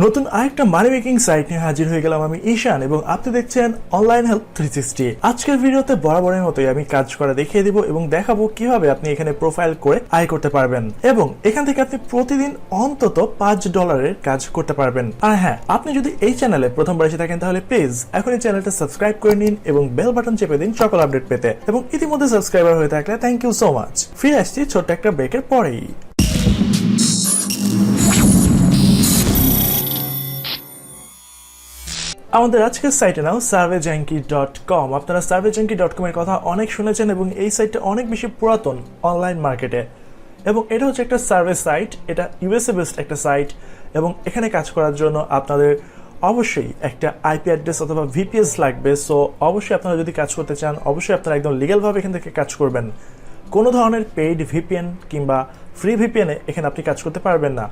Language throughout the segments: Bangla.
নতুন আরেকটা মানি মেকিং সাইট নিয়ে হাজির হয়ে গেলাম আমি ঈশান এবং আপনি দেখছেন অনলাইন হেল্প 360। আজকের ভিডিওতে বরাবরের মতোই আমি কাজ করা দেখিয়ে দিব এবং দেখাবো কিভাবে আপনি এখানে প্রোফাইল করে আয় করতে পারবেন এবং এখান থেকে আপনি প্রতিদিন অন্তত $5 কাজ করতে পারবেন। আর হ্যাঁ, আপনি যদি এই চ্যানেলে প্রথমবার এসে থাকেন তাহলে প্লিজ এখন এই চ্যানেলটা সাবস্ক্রাইব করে নিন এবং বেল বাটন চেপে দিন সকল আপডেট পেতে। এবং ইতিমধ্যে সাবস্ক্রাইবার হয়ে থাকলে থ্যাংক ইউ সো মাচ। ফিরে আসছি ছোট্ট একটা ব্রেকের পরেই। আমাদের আজকের সাইটের নাম surveyjunkie.com। আপনারা surveyjunkie.com এর কথা অনেক শুনেছেন এবং এই সাইটটা অনেক বেশি পুরাতন অনলাইন মার্কেটে এবং এটা হচ্ছে একটা সার্ভে সাইট। এটা ইউএসএ বেসড একটা সাইট এবং এখানে কাজ করার জন্য আপনাদের অবশ্যই একটা আইপি অ্যাড্রেস অথবা ভিপিএস লাগবে। সো অবশ্যই আপনারা যদি কাজ করতে চান অবশ্যই আপনারা একদম লিগ্যালভাবে এখান থেকে কাজ করবেন। কোনো ধরনের পেইড ভিপিএন কিংবা ফ্রি ভিপিএনে এখানে আপনি কাজ করতে পারবেন না।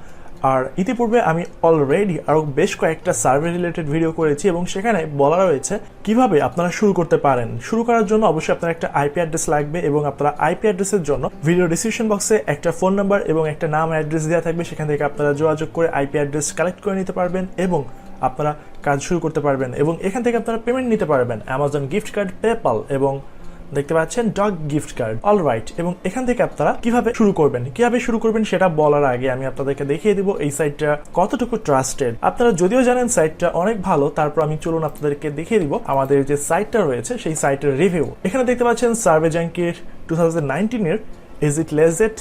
আর ইতিপূর্বে আমি অলরেডি আরও বেশ কয়েকটা সার্ভে রিলেটেড ভিডিও করেছি এবং সেখানে বলা রয়েছে কিভাবে আপনারা শুরু করতে পারেন। শুরু করার জন্য অবশ্যই আপনার একটা আইপি অ্যাড্রেস লাগবে এবং আপনারা আইপি অ্যাড্রেসের জন্য ভিডিও ডিসক্রিপশন বক্সে একটা ফোন নাম্বার এবং একটা নাম অ্যাড্রেস দেওয়া থাকবে। সেখান থেকে আপনারা যোগাযোগ করে আইপি অ্যাড্রেস কালেক্ট করে নিতে পারবেন এবং আপনারা কাজ শুরু করতে পারবেন এবং এখান থেকে আপনারা পেমেন্ট নিতে পারবেন অ্যামাজন গিফট কার্ড, পেপাল এবং দেখতে পাচ্ছেন ডগ গিফট কার্ড। অলরাইট, এবং এখান থেকে আপনারা কিভাবে শুরু করবেন সেটা বলার আগে আমি আপনাদেরকে দেখিয়ে দিব এই সাইটটা কতটুকু ট্রাস্টেড। আপনারা যদিও জানেন সাইটটা অনেক ভালো, তারপর আমি চলুন আপনাদেরকে দেখিয়ে দিব আমাদের যে সাইটটা রয়েছে সেই সাইটের রিভিউ। এখানে দেখতে পাচ্ছেন সার্ভে জাঙ্কির 2019 এর is it legit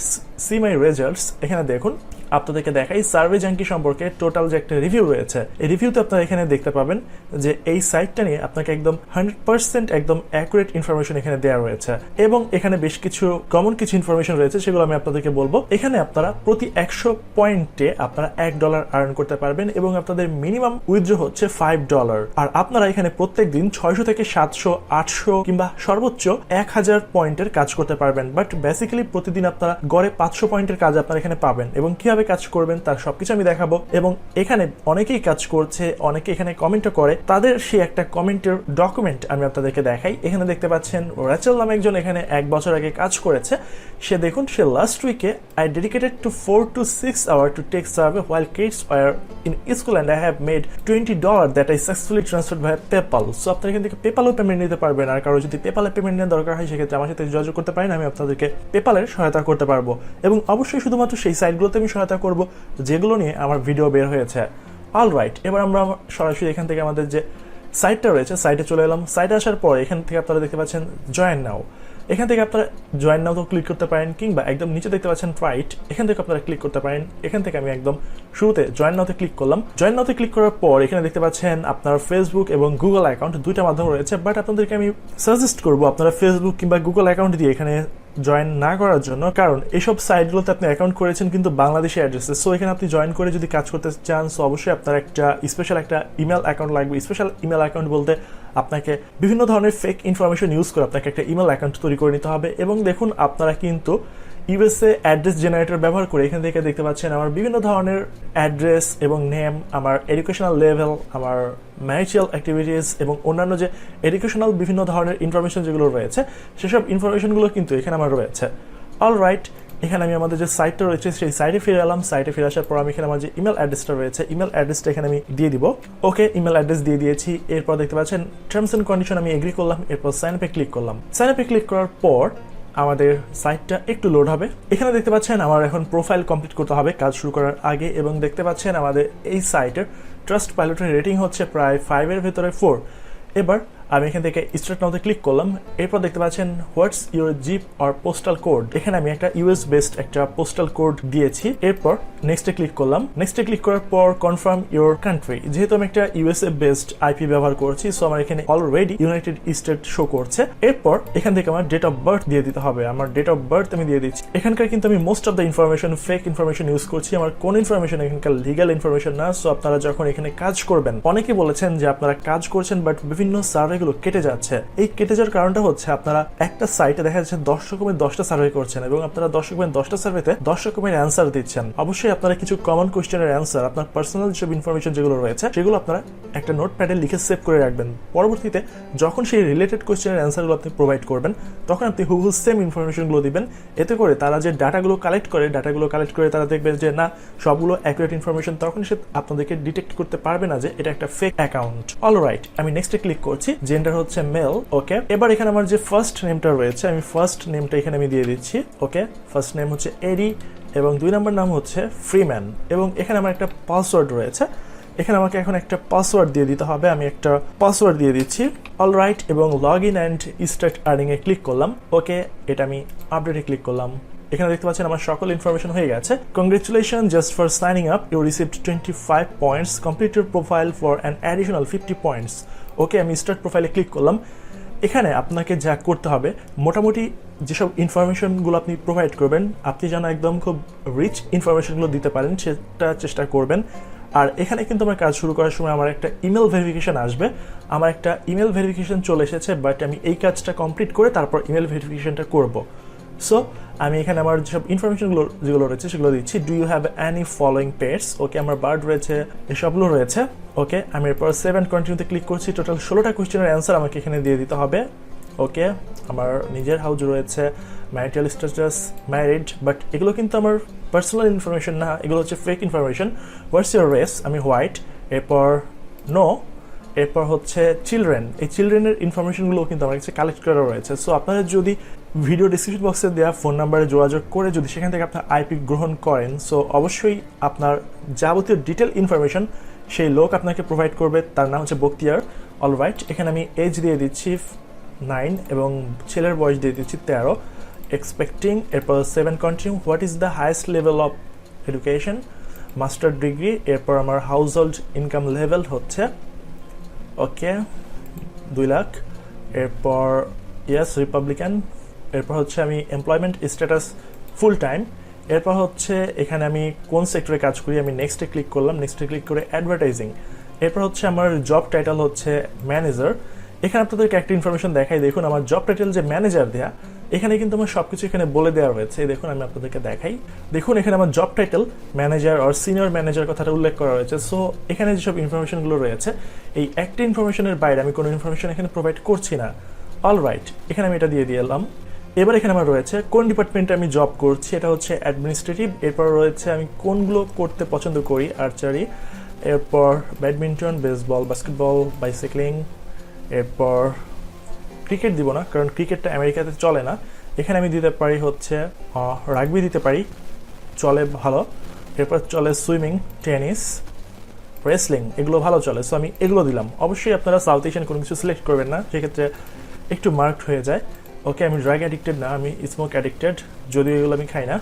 see my results. এখানে দেখুন আপনাদেরকে দেখাই সার্ভে জাঙ্কি সম্পর্কে টোটাল যে একটা রিভিউ রয়েছে। এই রিভিউতে আপনারা এখানে দেখতে পাবেন যে এই সাইটটা নিয়ে আপনাকে একদম 100% একদম অ্যাকুরেট ইনফরমেশন এখানে দেওয়া রয়েছে এবং এখানে বেশ কিছু কমন কিছু ইনফরমেশন রয়েছে সেগুলো আমি আপনাদেরকে বলবো। এখানে আপনারা প্রতি 100 পয়েন্টে আপনারা $1 আর্ন করতে পারবেন এবং আপনাদের মিনিমাম উইথড্র হচ্ছে $5। আর আপনারা এখানে প্রত্যেক দিন 600 থেকে 700, 800 কিংবা সর্বোচ্চ 1000 পয়েন্টের কাজ করতে পারবেন। বাট বেসিক্যালি প্রতিদিন আপনারা গড়ে 500 পয়েন্টের কাজ আপনারা এখানে পাবেন এবং কিভাবে কাজ করবেন তার সবকিছু আমি দেখাবো। এবং এখানে অনেকেই কাজ করছে, অনেকে এখানে কমেন্টও করে, তাদের সেই একটা কমেন্টের ডকুমেন্ট আমি আপনাদেরকে দেখাই। এখানে দেখতে পাচ্ছেন রেচেল নামে একজন এখানে 1 বছর আগে কাজ করেছে। সে দেখুন সে লাস্ট উইকে I dedicated to 4 to 6 hours to take survey while kids were in school and I have made $20 that I successfully transferred via PayPal. So আপনারা এখান থেকে পেপালও পেমেন্ট নিতে পারবেন। আর কারো যদি পেপালে পেমেন্ট নেওয়ার দরকার হয় সেক্ষেত্রে আমার সাথে যোগাযোগ করতে পারেন, আমি আপনাদেরকে পেপালের সহায়তা করতে পারবো এবং অবশ্যই শুধুমাত্র সেই সাইটগুলোতে আমি সহায়তা করব যেগুলো নিয়ে আমার ভিডিও বের হয়েছে। অলরাইট, এবার আমরা সরাসরি এখান থেকে আমাদের যে সাইটটা রয়েছে সাইটে চলে এলাম। সাইটে আসার পর এখান থেকে আপনারা দেখতে পাচ্ছেন জয়েন নাও। এখান থেকে আপনারা জয়েন নাও তো ক্লিক করতে পারেন কিংবা একদম নিচে দেখতে পাচ্ছেন রাইট, এখান থেকে আপনারা ক্লিক করতে পারেন। এখান থেকে আমি একদম শুরুতে জয়েন নাওতে ক্লিক করলাম। জয়েন নাওতে ক্লিক করার পর এখানে দেখতে পাচ্ছেন আপনার ফেসবুক এবং গুগল অ্যাকাউন্ট দুইটা মাধ্যম রয়েছে। বাট আপনাদেরকে আমি সাজেস্ট করবো আপনারা ফেসবুক কিংবা গুগল অ্যাকাউন্ট দিয়ে এখানে জয়েন না করার জন্য, কারণ এইসব সাইটগুলোতে আপনি অ্যাকাউন্ট করেছেন কিন্তু বাংলাদেশি অ্যাড্রেসে। সো এখানে আপনি জয়েন করে যদি কাজ করতে চান সো অবশ্যই আপনার একটা স্পেশাল একটা ইমেল অ্যাকাউন্ট লাগবে। স্পেশাল ইমেল অ্যাকাউন্ট বলতে আপনাকে বিভিন্ন ধরনের ফেক ইনফরমেশন ইউজ করে আপনাকে একটা ইমেল অ্যাকাউন্ট তৈরি করে নিতে হবে। এবং দেখুন আপনারা কিন্তু ইউএসএ অ্যাড্রেস জেনারেটর ব্যবহার করে এখান থেকে দেখতে পাচ্ছেন আমার বিভিন্ন ধরনের অ্যাড্রেস এবং নেম, আমার এডুকেশনাল লেভেল, আমার ম্যারিটাল অ্যাক্টিভিটিস এবং অন্যান্য যে এডুকেশনাল বিভিন্ন ধরনের ইনফরমেশন যেগুলো রয়েছে সেসব ইনফরমেশনগুলো কিন্তু এখানে আমার রয়েছে। অলরাইট, এখানে আমি আমাদের যে সাইটটা রয়েছে সেই সাইটে ফিরে এলাম। সাইটে ফিরে আসার পর আমি এখানে আমার যে ইমেল অ্যাড্রেসটা রয়েছে ইমেল অ্যাড্রেসটা এখানে আমি দিয়ে দিব। ওকে, ইমেল অ্যাড্রেস দিয়ে দিয়েছি। এরপর দেখতে পাচ্ছেন টার্মস অ্যান্ড কন্ডিশন আমি এগ্রি করলাম। এরপর সাইন আপে ক্লিক করলাম। সাইন আপে ক্লিক করার পর আমাদের সাইটটা একটু লোড হবে। এখানে দেখতে পাচ্ছেন আমার এখন প্রোফাইল কমপ্লিট করতে হবে কাজ শুরু করার আগে এবং দেখতে পাচ্ছেন আমাদের এই সাইটের ট্রাস্ট পাইলটের রেটিং হচ্ছে প্রায় 5 এর ভেতরে 4। এবার আমি এখান থেকে স্টার্ট নাওতে ক্লিক করলাম। এরপর দেখতে পাচ্ছেন what's your zip or postal code. এখানে আমি একটা ইউএস বেসড একটা পোস্টাল কোড দিয়েছি। এরপর নেক্সটে ক্লিক করলাম। নেক্সটে ক্লিক করার পর কনফার্ম ইউর কান্ট্রি। যেহেতু আমি একটা ইউএসএ বেসড আইপি ব্যবহার করছি সো আমার এখানে অলরেডি ইউনাইটেড স্টেট শো করছে। এরপর এখান থেকে আমার ডেট অফ বার্থ দিয়ে দিতে হবে। আমার ডেট অফ বার্থ আমি দিয়ে দিচ্ছি। এখানকার কিন্তু আমি most of the information fake information use করছি। আমার কোন ইনফরমেশন এখানকার লিগ্যাল ইনফরমেশন না। সো আপনারা যখন এখানে কাজ করবেন, অনেকে বলেছেন যে আপনারা কাজ করছেন বাট বিভিন্ন সার্ভে সার্ভেগুলো কেটে যাচ্ছে। এই কেটে যাওয়ার কারণটা হচ্ছে আপনারা একটা সাইটে দেখা যাচ্ছে 10 রকমের 10টা সার্ভে করছেন এবং আপনারা 10 রকমের 10টা সার্ভেতে 10 রকমের অ্যান্সার দিচ্ছেন। অবশ্যই আপনারা কিছু কমন কোশ্চেনের অ্যান্সার, আপনার পার্সোনাল যেসব ইনফরমেশন যেগুলো রয়েছে সেগুলো আপনারা একটা নোটপ্যাডে লিখে সেভ করে রাখবেন। পরবর্তীতে যখন সেই রিলেটেড কোশ্চেনের অ্যান্সারগুলো আপনি প্রোভাইড করবেন তখন আপনি হুবহু সেম ইনফরমেশনগুলো দিবেন। এতে করে তারা যে ডাটাগুলো কালেক্ট করে তারা দেখবে যে না সবগুলো অ্যাকুরেট ইনফরমেশন, তখন সে আপনাদেরকে ডিটেক্ট করতে পারবে না যে এটা একটা ফেক অ্যাকাউন্ট। অলরাইট, আমি নেক্সটে ক্লিক করছি। জেন্ডার হচ্ছে মেল। ওকে, এবার এখানে আমার যে ফার্স্ট নেমটা রয়েছে আমি ফার্স্ট নেমটা এখানে আমি দিয়ে দিচ্ছি। ওকে, ফার্স্ট নেম হচ্ছে এডি এবং 2 নম্বর নাম হচ্ছে ফ্রিম্যান এবং এখানে আমার একটা পাসওয়ার্ড রয়েছে। এখানে আমাকে এখন একটা পাসওয়ার্ড দিয়ে দিতে হবে। আমি একটা পাসওয়ার্ড দিয়ে দিচ্ছি। অলরাইট, এবং log in and start earning A click করলাম। ওকে, এটা আমি আপডেটে ক্লিক করলাম। এখানে দেখতে পাচ্ছেন আমার সকল ইনফরমেশন হয়ে গেছে। Congratulation just for signing up, you received 25 points, complete your profile for an additional 50 points. Okay, আমি স্টার্ট প্রোফাইলে ক্লিক করলাম। এখানে আপনাকে যা করতে হবে, মোটামুটি যেসব ইনফরমেশনগুলো আপনি প্রোভাইড করবেন আপনি যেন একদম খুব রিচ ইনফরমেশনগুলো দিতে পারেন সেটা চেষ্টা করবেন। আর এখানে কিন্তু আমার কাজ শুরু করার সময় আমার একটা ইমেল ভেরিফিকেশন আসবে। আমার একটা ইমেল ভেরিফিকেশন চলে এসেছে, বাট আমি এই কাজটা কমপ্লিট করে তারপর ইমেল ভেরিফিকেশনটা করব। সো আমি এখানে আমার যেসব ইনফরমেশনগুলো যেগুলো রয়েছে সেগুলো দিচ্ছি। Do you have any following pets? Okay, আমার বার্ড রয়েছে, এসবগুলো রয়েছে। ওকে, আমি এরপর সেভ অ্যান্ড কন্টিনিউতে ক্লিক করছি। টোটাল 16টা কোয়েশ্চেনের অ্যান্সার আমাকে এখানে দিয়ে দিতে হবে। ওকে, আমার নিজের হাউস রয়েছে, ম্যারিটাল স্ট্যাটাস ম্যারিড, বাট এগুলো কিন্তু আমার পার্সোনাল ইনফরমেশন না, এগুলো হচ্ছে fake information. What's your race? আমি হোয়াইট। এরপর নো, এরপর হচ্ছে চিলড্রেন। এই চিলড্রেনের ইনফরমেশনগুলো কিন্তু আমার কাছে কালেক্ট করা রয়েছে। সো আপনারা যদি ভিডিও ডিসক্রিপশন বক্সে দেওয়া ফোন নাম্বারে যোগাযোগ করে যদি সেখান থেকে আপনার আইপি গ্রহণ করেন, সো অবশ্যই আপনার যাবতীয় ডিটেল ইনফরমেশন সেই লোক আপনাকে প্রোভাইড করবে। তার নাম হচ্ছে বক্তিয়ার। অলরাইট, এখানে আমি এজ দিয়ে দিচ্ছি 9 এবং ছেলের বয়স দিয়ে দিচ্ছি 13। এক্সপেক্টিং, এরপর 7 continue. What is the highest level of education? Master degree. এরপর আমার হাউস হোল্ড ইনকাম লেভেল হচ্ছে ওকে 2 লাখ। এরপর ইয়েস রিপাবলিকান। এরপর হচ্ছে আমি এমপ্লয়মেন্ট স্ট্যাটাস ফুল টাইম। এরপর হচ্ছে এখানে আমি কোন সেক্টরে কাজ করি, আমি নেক্সটে ক্লিক করলাম। নেক্সটে ক্লিক করে অ্যাডভার্টাইজিং। এরপর হচ্ছে আমার জব টাইটেল হচ্ছে ম্যানেজার। এখানে আপনাদেরকে একটা ইনফরমেশন দেখাই, দেখুন আমার জব টাইটেল যে ম্যানেজার দেয়া, এখানে কিন্তু আমার সবকিছু এখানে বলে দেওয়া রয়েছে। দেখুন আমি আপনাদেরকে দেখাই, দেখুন এখানে আমার জব টাইটেল ম্যানেজার আর সিনিয়র ম্যানেজার কথাটা উল্লেখ করা রয়েছে। সো এখানে যেসব ইনফরমেশনগুলো রয়েছে এই একটা ইনফরমেশনের বাইরে আমি কোনো ইনফরমেশন এখানে প্রোভাইড করছি না। অলরাইট, এখানে আমি এটা দিয়ে দিলাম। এবার এখানে আমার রয়েছে কোন ডিপার্টমেন্টে আমি জব করছি, এটা হচ্ছে অ্যাডমিনিস্ট্রেটিভ। এরপর রয়েছে আমি কোনগুলো করতে পছন্দ করি, আর্চারি। এরপর ব্যাডমিন্টন, বেসবল, বাস্কেটবল, বাইসাইক্লিং। এরপর ক্রিকেট দিব না, কারণ ক্রিকেটটা আমেরিকাতে চলে না। এখানে আমি দিতে পারি হচ্ছে রাগবি দিতে পারি, চলে ভালো। এরপর চলে সুইমিং, টেনিস, রেসলিং, এগুলো ভালো চলে। সো আমি এগুলো দিলাম। অবশ্যই আপনারা সাউথ এশিয়ান কোনো কিছু সিলেক্ট করবেন না, সেক্ষেত্রে একটু মার্কড হয়ে যায়। ওকে, আমি ড্রাগ অ্যাডিক্টেড না, আমি স্মোক অ্যাডিক্টেড, যদিও এগুলো আমি খাই না।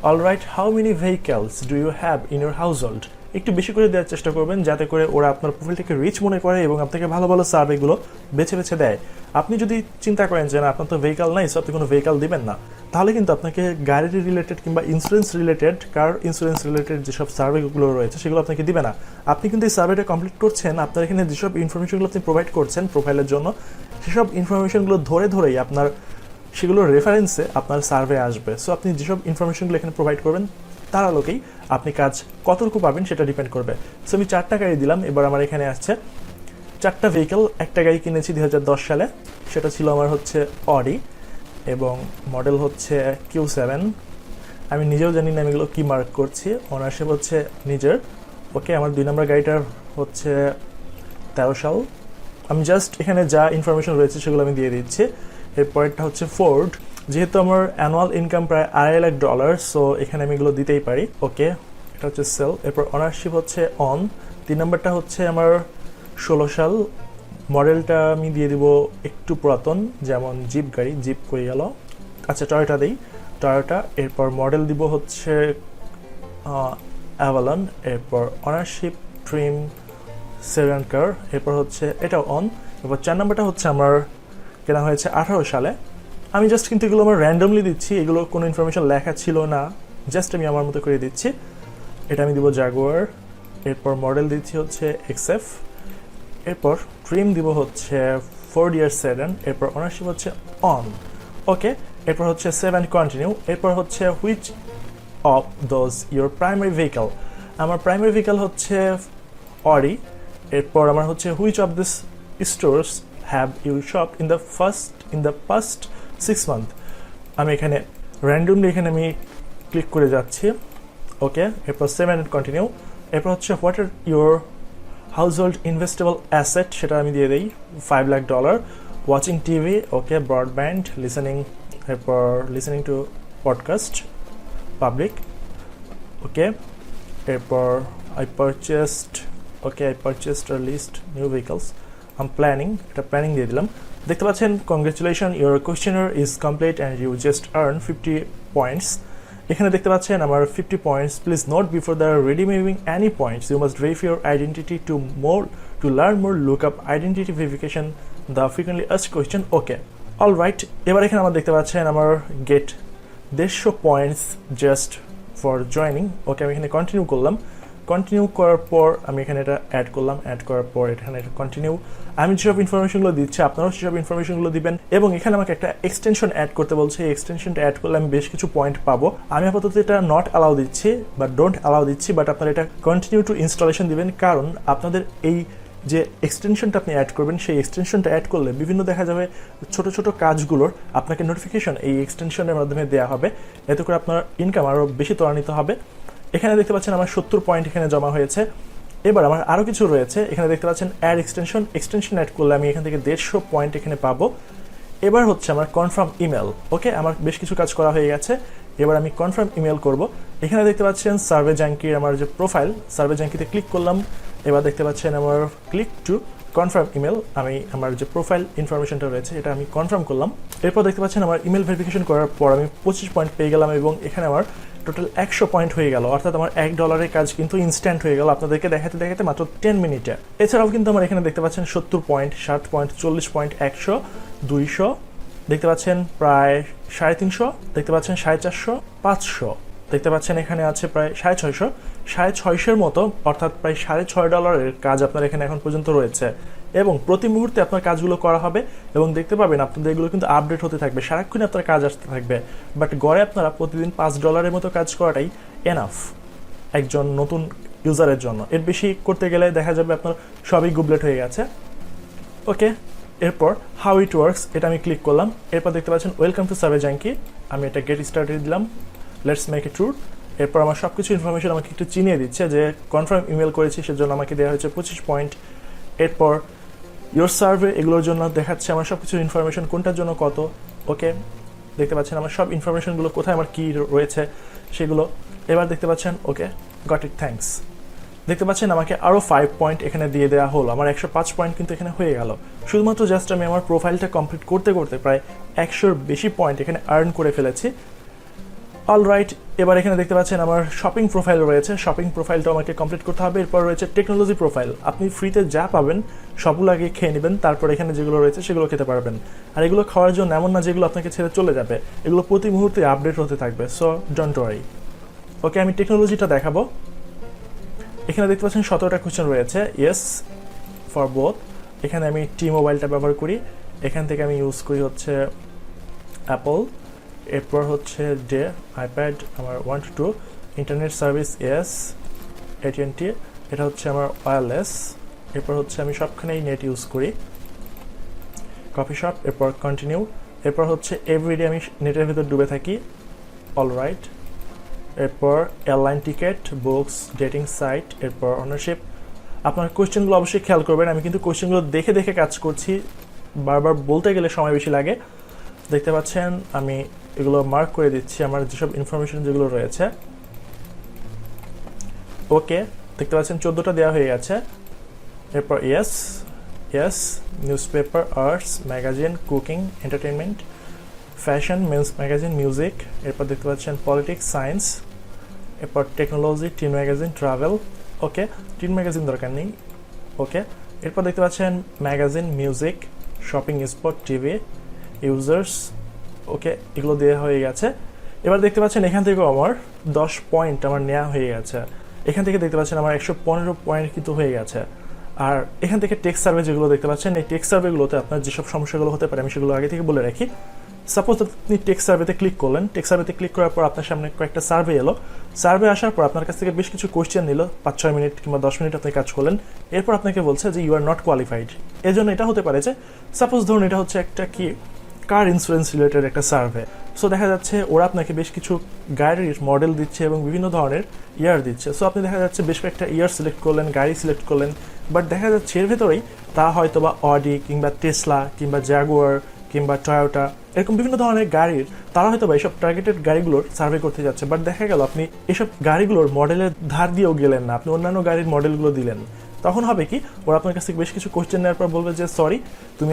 Alright, how many vehicles do you have in your household? একটু বেশি করে দেওয়ার চেষ্টা করবেন যাতে করে ওরা আপনার প্রোফাইলটাকে রিচ মনে করে এবং আপনাকে ভালো ভালো সার্ভেগুলো বেছে বেছে দেয়। আপনি যদি চিন্তা করেন যে না আপনার তো ভেহিকাল নাই, সো আপনি কোনো ভেহিকাল দিবেন না, তাহলে কিন্তু আপনাকে গাড়ি রিলেটেড কিংবা ইন্স্যুরেন্স রিলেটেড, কার ইন্স্যুরেন্স রিলেটেড যেসব সার্ভেগুলো রয়েছে সেগুলো আপনাকে দিবে না। আপনি কিন্তু এই সার্ভেটা কমপ্লিট করছেন, আপনার এখানে যেসব ইনফরমেশনগুলো আপনি প্রোভাইড করছেন প্রোফাইলের জন্য, সেসব ইনফরমেশনগুলো ধরেই আপনার সেগুলোর রেফারেন্সে আপনার সার্ভে আসবে। সো আপনি যেসব ইনফরমেশনগুলো এখানে প্রোভাইড করবেন তার আলোকেই আপনি কাজ কতটুকু পাবেন সেটা ডিপেন্ড করবে। সো আমি 4টা গাড়ি দিলাম। এবার আমার এখানে আসছে 4টা ভেহিকেল। একটা গাড়ি কিনেছি 2010 সালে, সেটা ছিল আমার হচ্ছে অডি এবং মডেল হচ্ছে Q7। আমি নিজেও জানি না আমি এগুলো কী মার্ক করছি, ওনারশিপ হচ্ছে নিজের। ওকে, আমার 2 নম্বর গাড়িটার হচ্ছে 13 সাল। আমি জাস্ট এখানে যা ইনফরমেশন রয়েছে সেগুলো আমি দিয়ে দিচ্ছি। এরপরটা হচ্ছে ফোর্ড, যেহেতু আমার অ্যানুয়াল ইনকাম প্রায় $2.5 লাখ, সো এখানে আমি এগুলো দিতেই পারি। ওকে, এটা হচ্ছে সেল। এরপর অনারশিপ হচ্ছে অন। 3 নম্বরটা হচ্ছে আমার 16 সাল। মডেলটা আমি দিয়ে দিব একটু পুরাতন, যেমন জিপ গাড়ি, জিপ কই গেল, আচ্ছা টয়োটা দিই, টয়োটা। এরপর মডেল দিব হচ্ছে অ্যাভালন। এরপর অনারশিপ ট্রিম সেভেন কার। এরপর হচ্ছে এটাও অন। এরপর 4 নম্বরটা হচ্ছে আমার কেনা হয়েছে 18 সালে। আমি জাস্ট কিন্তু এগুলো আমার র্যান্ডমলি দিচ্ছি, এগুলো কোনো ইনফরমেশন লেখা ছিল না, জাস্ট আমি আমার মতো করে দিচ্ছি। এটা আমি দিব জাগুয়ার। এরপর মডেল দিচ্ছি হচ্ছে XF। এরপর ট্রিম দিব হচ্ছে ফোর্ড ইয়ার সেডান, এরপর ওনারশিপ হচ্ছে অন। ওকে, এরপর হচ্ছে সেভ অ্যান্ড কন্টিনিউ। এরপর হচ্ছে which of those your primary vehicle, আমার প্রাইমারি ভেহিকল হচ্ছে অডি। এরপর আমার হচ্ছে which of this stores have you shop in the first 6 month, আমি এখানে র্যান্ডমলি এখানে আমি ক্লিক করে যাচ্ছি। ওকে, এরপর সেভ অ্যান্ড কন্টিনিউ। এরপর হচ্ছে what are your household investable asset, সেটা আমি দিয়ে দিই $5 lakh. Watching TV, okay, broadband, listening, এরপর listening to podcast, public. Okay, এরপর I purchased a list new vehicles. I'm planning, এটা প্ল্যানিং দিয়ে দিলাম। দেখতে পাচ্ছেন congratulation, your questionnaire is complete and you just earn 50 points. এখানে দেখতে পাচ্ছেন আমার 50 points. Please note before the redeeming any points you must verify your identity to learn more, look up identity verification, the frequently asked question. Okay, all right. এবার এখানে আমার দেখতে পাচ্ছেন আমার get 150 points just for joining. Okay, আমি এখানে কন্টিনিউ করলাম। কন্টিনিউ করার পর আমি এখানে এটা অ্যাড করলাম, অ্যাড করার পর এখানে এটা কন্টিনিউ। আমি যেসব ইনফরমেশনগুলো দিচ্ছি আপনারাও সেসব ইনফরমেশনগুলো দিবেন, এবং এখানে আমাকে একটা এক্সটেনশন অ্যাড করতে বলছে। এই এক্সটেনশনটা অ্যাড করলে আমি বেশ কিছু পয়েন্ট পাবো। আমি আপাতত এটা নট অ্যালাউ দিচ্ছি বা ডোন্ট অ্যালাউ দিচ্ছি, বাট আপনারা এটা কন্টিনিউ টু ইনস্টলেশন দিবেন, কারণ আপনাদের এই যে এক্সটেনশনটা আপনি অ্যাড করবেন, সেই এক্সটেনশনটা অ্যাড করলে বিভিন্ন দেখা যাবে ছোট ছোট কাজগুলোর আপনাকে নোটিফিকেশন এই এক্সটেনশনের মাধ্যমে দেওয়া হবে, এতে করে আপনার ইনকাম আরও বেশি ত্বরান্বিত হবে। এখানে দেখতে পাচ্ছেন আমার 70 পয়েন্ট এখানে জমা হয়েছে। এবার আমার আরও কিছু রয়েছে, এখানে দেখতে পাচ্ছেন অ্যাড এক্সটেনশন অ্যাড করলে আমি এখান থেকে 150 পয়েন্ট এখানে পাবো। এবার হচ্ছে আমার কনফার্ম ইমেল। ওকে, আমার বেশ কিছু কাজ করা হয়ে গেছে, এবার আমি কনফার্ম ইমেল করব। এখানে দেখতে পাচ্ছেন সার্ভে জাঙ্কির আমার যে প্রোফাইল, সার্ভে জাঙ্কিতে ক্লিক করলাম। এবার দেখতে পাচ্ছেন আমার ক্লিক টু কনফার্ম ইমেল, আমি আমার যে প্রোফাইল ইনফরমেশনটা রয়েছে এটা আমি কনফার্ম করলাম। এরপর দেখতে পাচ্ছেন আমার ইমেল ভেরিফিকেশন করার পর আমি 25 পয়েন্ট পেয়ে গেলাম, এবং এখানে আমার টোটাল 100 পয়েন্ট হয়ে গেল, অর্থাৎ আমার $1 কাজ কিন্তু ইনস্ট্যান্ট হয়ে গেল আপনাদেরকে দেখাতে দেখাতে মাত্র 10 মিনিটে। এছাড়াও কিন্তু আমার এখানে দেখতে পাচ্ছেন 70 পয়েন্ট, 60 পয়েন্ট, 40 পয়েন্ট, 100, 200, দেখতে পাচ্ছেন প্রায় 350, দেখতে পাচ্ছেন 450, 500, দেখতে পাচ্ছেন এখানে আছে প্রায় 650 মতো, অর্থাৎ প্রায় $6.5 কাজ আপনার এখানে এখন পর্যন্ত রয়েছে, এবং প্রতি মুহূর্তে আপনার কাজগুলো করা হবে, এবং দেখতে পাবেন আপনাদের এগুলো কিন্তু আপডেট হতে থাকবে, সারাক্ষণই আপনার কাজ আসতে থাকবে। বাট গড়ে আপনারা প্রতিদিন $5 মতো কাজ করাটাই এনাফ একজন নতুন ইউজারের জন্য। এর বেশি করতে গেলে দেখা যাবে আপনার সবই গুবলেট হয়ে গেছে। ওকে, এরপর হাউ ইট ওয়ার্কস এটা আমি ক্লিক করলাম। এরপর দেখতে পাচ্ছেন ওয়েলকাম টু সার্ভে জাঙ্কি, আমি এটা গেট স্টার্টেড দিলাম, লেটস মেক এ ট্যুর। এরপর আমার সব কিছু ইনফরমেশন আমাকে একটু চিনিয়ে দিচ্ছে যে কনফার্ম ইমেল করেছি, সেজন্য আমাকে দেওয়া হয়েছে 25 পয়েন্ট। এরপর ইয়োর সার্ভে, এগুলোর জন্য দেখাচ্ছে আমার সব কিছু ইনফরমেশন, কোনটার জন্য কত। ওকে, দেখতে পাচ্ছেন আমার সব ইনফরমেশনগুলো কোথায় আমার কী রয়েছে সেগুলো। এবার দেখতে পাচ্ছেন ওকে, গট ইট, থ্যাঙ্কস। দেখতে পাচ্ছেন আমাকে আরও 5 পয়েন্ট এখানে দিয়ে দেওয়া হলো, আমার 105 পয়েন্ট কিন্তু এখানে হয়ে গেল। শুধুমাত্র জাস্ট আমি আমার প্রোফাইলটা কমপ্লিট করতে করতে প্রায় 100-র বেশি পয়েন্ট এখানে আর্ন করে ফেলেছি। অল রাইট, এবার এখানে দেখতে পাচ্ছেন আমার শপিং প্রোফাইল রয়েছে, শপিং প্রোফাইলটা আমাকে কমপ্লিট করতে হবে। এরপর রয়েছে টেকনোলজি প্রোফাইল, আপনি ফ্রিতে যা পাবেন সবগুলো আগে খেয়ে নেবেন, তারপর এখানে যেগুলো রয়েছে সেগুলো খেতে পারবেন। আর এগুলো খাওয়ার জন্য এমন না যেগুলো আপনাকে ছেড়ে চলে যাবে, এগুলো প্রতি মুহূর্তে আপডেট হতে থাকবে, সো ডোন্ট ওয়ারি। ওকে, আমি টেকনোলজিটা দেখাবো। এখানে দেখতে পাচ্ছেন 17টা কোয়েশ্চেন রয়েছে, ইয়েস ফর বোথ। এখানে আমি মোবাইলটা ব্যবহার করি, এখান থেকে আমি ইউজ করি হচ্ছে অ্যাপল। এরপর হচ্ছে ডে, আইপ্যাড আমার 1 to 2, internet service yes, AT&T, এটা হচ্ছে আমার ওয়্যারলেস। এরপর হচ্ছে আমি সবখানেই নেট ইউজ করি, কফি শপ। এরপর কন্টিনিউ। এরপর হচ্ছে এভরিডে আমি নেটের ভিতর ডুবে থাকি, অল রাইট। এরপর airline ticket, books, dating site. এরপর অনারশিপ। আপনার কোয়েশ্চেনগুলো অবশ্যই খেয়াল করবেন, আমি কিন্তু কোয়েশ্চেনগুলো দেখে দেখে কাজ করছি, বারবার বলতে গেলে সময় বেশি লাগে। দেখতে পাচ্ছেন আমি এগুলো মার্ক করে দিচ্ছি, আমার যেসব ইনফরমেশন যেগুলো রয়েছে। ওকে, দেখতে পাচ্ছেন 14টা দেওয়া হয়ে গেছে। এরপর yes, news paper, arts, magazine, cooking, entertainment, fashion, men's magazine, music. এরপর দেখতে পাচ্ছেন পলিটিক্স, সায়েন্স। এরপর technology, teen magazine, travel. Okay, teen magazine দরকার নেই। ওকে, এরপর দেখতে পাচ্ছেন magazine, music, shopping, sports, TV, users. Okay, এগুলো দেওয়া হয়ে গেছে। এবার দেখতে পাচ্ছেন এখান থেকেও আমার 10 পয়েন্ট আমার নেওয়া হয়ে গেছে। এখান থেকে দেখতে পাচ্ছেন আমার 115 পয়েন্ট কিন্তু হয়ে গেছে। আর এখান থেকে টেক্সট সার্ভে যেগুলো দেখতে পাচ্ছেন, এই টেক্সট সার্ভেগুলোতে আপনার যেসব সমস্যাগুলো হতে পারে আমি সেগুলো আগে থেকে বলে রাখি। সাপোজ আপনি টেক্সট সার্ভেতে ক্লিক করলেন, টেক্সট সার্ভেতে ক্লিক করার পর আপনার সামনে কয়েকটা সার্ভে এলো। সার্ভে আসার পর আপনার কাছ থেকে বেশ কিছু কোয়েশ্চেন নিল, 5-6 মিনিট কিংবা 10 মিনিট আপনি কাজ করলেন। এরপর আপনাকে বলছে যে ইউ আর নট কোয়ালিফাইড। এই জন্য এটা হতে পারে যে সাপোজ ধরুন এটা হচ্ছে একটা কি কার ইন্স্যুরেন্স রিলেটেড একটা সার্ভে। সো দেখা যাচ্ছে ওরা আপনাকে বেশ কিছু গাড়ির মডেল দিচ্ছে এবং বিভিন্ন ধরনের ইয়ার দিচ্ছে। সো আপনি দেখা যাচ্ছে বেশ কয়েকটা ইয়ার সিলেক্ট করলেন, গাড়ি সিলেক্ট করলেন, বাট দেখা যাচ্ছে এর ভেতরেই তা হয়তো বা অডি কিংবা টেসলা কিংবা জাগুয়ার কিংবা টয়োটা এরকম বিভিন্ন ধরনের গাড়ির তারা হয়তো বা এইসব টার্গেটেড গাড়িগুলোর সার্ভে করতে যাচ্ছে। বাট দেখা গেল আপনি এসব গাড়িগুলোর মডেলের ধার দিয়েও গেলেন না, আপনি অন্যান্য গাড়ির মডেলগুলো দিলেন। তখন হবে কি, ওরা আপনার কাছ থেকে বেশ কিছু কোয়েশ্চেন নেওয়ার পর বলবে যে তুমি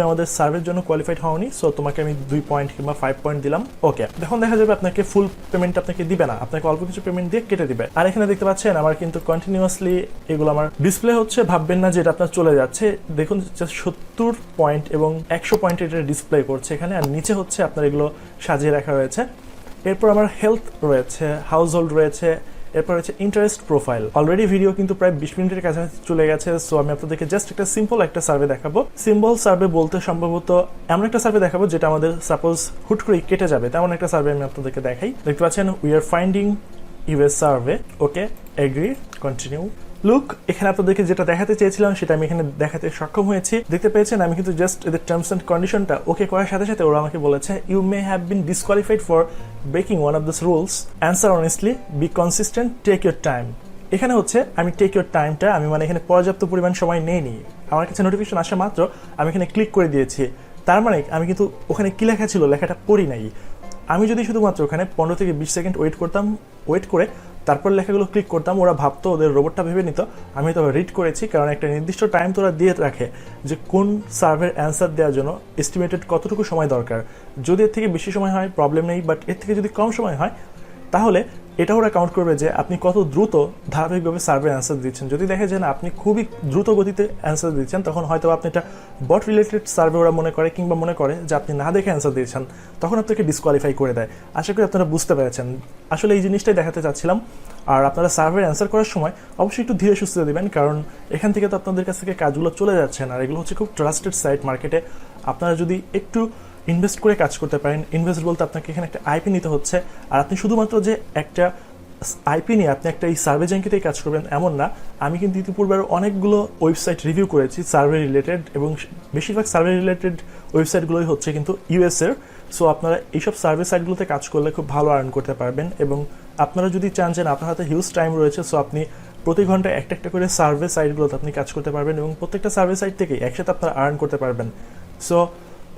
আমাদের সার্ভের জন্য কোয়ালিফাইড হওনি, সো তোমাকে আমি 2 পয়েন্ট কিংবা 5 পয়েন্ট দিলাম। ওকে, এখন দেখা যাবে আপনাকে ফুল পেমেন্ট আপনাকে দিবে না, আপনাকে অল্প কিছু পেমেন্ট দিয়ে কেটে দিবে। আর এখানে দেখতে পাচ্ছেন আমার কিন্তু কন্টিনিউয়াসলি এগুলো আমার ডিসপ্লে হচ্ছে। ভাববেন না যে এটা আপনার চলে যাচ্ছে, দেখুন 70 পয়েন্ট এবং 100 পয়েন্ট এটা ডিসপ্লে করছে এখানে। আর নিচে হচ্ছে আপনার এগুলো সাজিয়ে রাখা রয়েছে। এরপর আমার হেলথ রয়েছে, হাউস হোল্ড রয়েছে, এরপর হচ্ছে ইন্টারেস্ট প্রোফাইল। অলরেডি ভিডিও কিন্তু প্রায় 20 মিনিটের কাছাকাছি চলে গেছে। সো আমি আপনাদেরকে জাস্ট একটা সিম্পল একটা সার্ভে দেখাবো। সিম্পল সার্ভে বলতে সম্ভবত এমন একটা সার্ভে দেখাবো যেটা আমাদের সাপোজ হুট করে কেটে যাবে, তেমন একটা সার্ভে আমি আপনাদেরকে দেখাই। দেখতে পাচ্ছেন we are finding US survey. Okay, agree, continue. Look, এখানে আপনাদেরকে যেটা দেখাতে চেয়েছিলাম সেটা আমি এখানে দেখাতে সক্ষম হয়েছি। দেখতে পেয়েছেন আমি কিন্তু জাস্ট এদের টার্মস অ্যান্ড কন্ডিশনটা ওকে করার সাথে সাথে ওরা আমাকে বলেছে you may have been disqualified for breaking one of this rules, answer honestly, be consistent, take your time. এখানে হচ্ছে আমি টেক ইউর টাইমটা আমি মানে এখানে পর্যাপ্ত পরিমাণ সময় নেইনি। আমার কাছে নোটিফিকেশন আসা মাত্র আমি এখানে ক্লিক করে দিয়েছি। তার মানে আমি কিন্তু ওখানে কি লেখা ছিল লেখাটা পড়ি নাই। আমি যদি শুধুমাত্র ওখানে 15 থেকে 20 সেকেন্ড ওয়েট করে তারপর লেখাগুলো ক্লিক করতাম, ওরা ভাবতো, ওদের রোবটটা ভেবে নিত আমি তো রিড করেছি। কারণ একটা নির্দিষ্ট টাইম তো ওরা দিয়ে রাখে যে কোন সার্ভের অ্যান্সার দেওয়ার জন্য এস্টিমেটেড কতটুকু সময় দরকার। যদি এর থেকে বেশি সময় হয় প্রবলেম নেই, বাট এর থেকে যদি কম সময় হয় তাহলে এটা ওরা কাউন্ট করবে যে আপনি কত দ্রুত ধারাবাহিকভাবে সার্ভে অ্যান্সার দিচ্ছেন। যদি দেখে যে না আপনি খুবই দ্রুত গতিতে অ্যান্সার দিচ্ছেন, তখন হয়তো আপনি এটা বট রিলেটেড সার্ভে ওরা মনে করে, কিংবা মনে করে যে আপনি না দেখে অ্যান্সার দিয়েছেন, তখন আপনাকে ডিসকোয়ালিফাই করে দেয়। আশা করি আপনারা বুঝতে পেরেছেন। আসলে এই জিনিসটাই দেখাতে চাচ্ছিলাম। আর আপনারা সার্ভের অ্যান্সার করার সময় অবশ্যই একটু ধীরে সুস্থে দেবেন, কারণ এখান থেকে তো আপনাদের কাছ থেকে কাজগুলো চলে যাচ্ছেন। আর এগুলো হচ্ছে খুব ট্রাস্টেড সাইট মার্কেটে। আপনারা যদি একটু ইনভেস্ট করে কাজ করতে পারেন, ইনভেস্ট বলতে আপনাকে এখানে একটা আইপি নিতে হচ্ছে। আর আপনি শুধুমাত্র যে একটা আইপি নিয়ে আপনি একটা এই সার্ভে জ্যাঙ্কিতেই কাজ করবেন এমন না। আমি কিন্তু ইতিপূর্বে আরও অনেকগুলো ওয়েবসাইট রিভিউ করেছি সার্ভে রিলেটেড, এবং বেশিরভাগ সার্ভে রিলেটেড ওয়েবসাইটগুলোই হচ্ছে কিন্তু ইউএসের। সো আপনারা এইসব সার্ভে সাইটগুলোতে কাজ করলে খুব ভালো আর্ন করতে পারবেন। এবং আপনারা যদি চান যে আপনার হাতে হিউজ টাইম রয়েছে, সো আপনি প্রতি ঘন্টায় একটা একটা করে সার্ভে সাইটগুলোতে আপনি কাজ করতে পারবেন, এবং প্রত্যেকটা সার্ভে সাইট থেকেই একসাথে আপনারা আর্ন করতে পারবেন। সো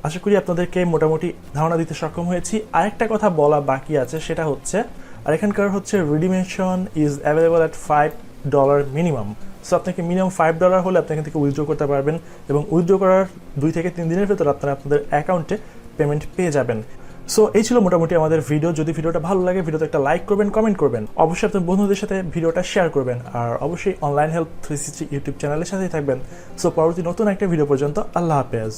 আশা করি আপনাদেরকে মোটামুটি ধারণা দিতে সক্ষম হয়েছি। আরেকটা কথা বলা বাকি আছে, সেটা হচ্ছে আর এখানকার হচ্ছে redemption is available at $5 minimum. So আপনাকে মিনিমাম $5 হলে আপনি এখান থেকে উইথড্র করতে পারবেন, এবং উইথড্র করার 2 থেকে 3 দিনের ভেতর আপনারা আপনাদের অ্যাকাউন্টে পেমেন্ট পেয়ে যাবেন। সো এই ছিল মোটামুটি আমাদের ভিডিও। যদি ভিডিওটা ভালো লাগে ভিডিওতে একটা লাইক করবেন, কমেন্ট করবেন, অবশ্যই আপনার বন্ধুদের সাথে ভিডিওটা শেয়ার করবেন, আর অবশ্যই অনলাইন হেল্প 360 ইউটিউব চ্যানেলের সাথেই থাকবেন। সো পরবর্তী নতুন একটা ভিডিও পর্যন্ত আল্লাহ হাফেজ।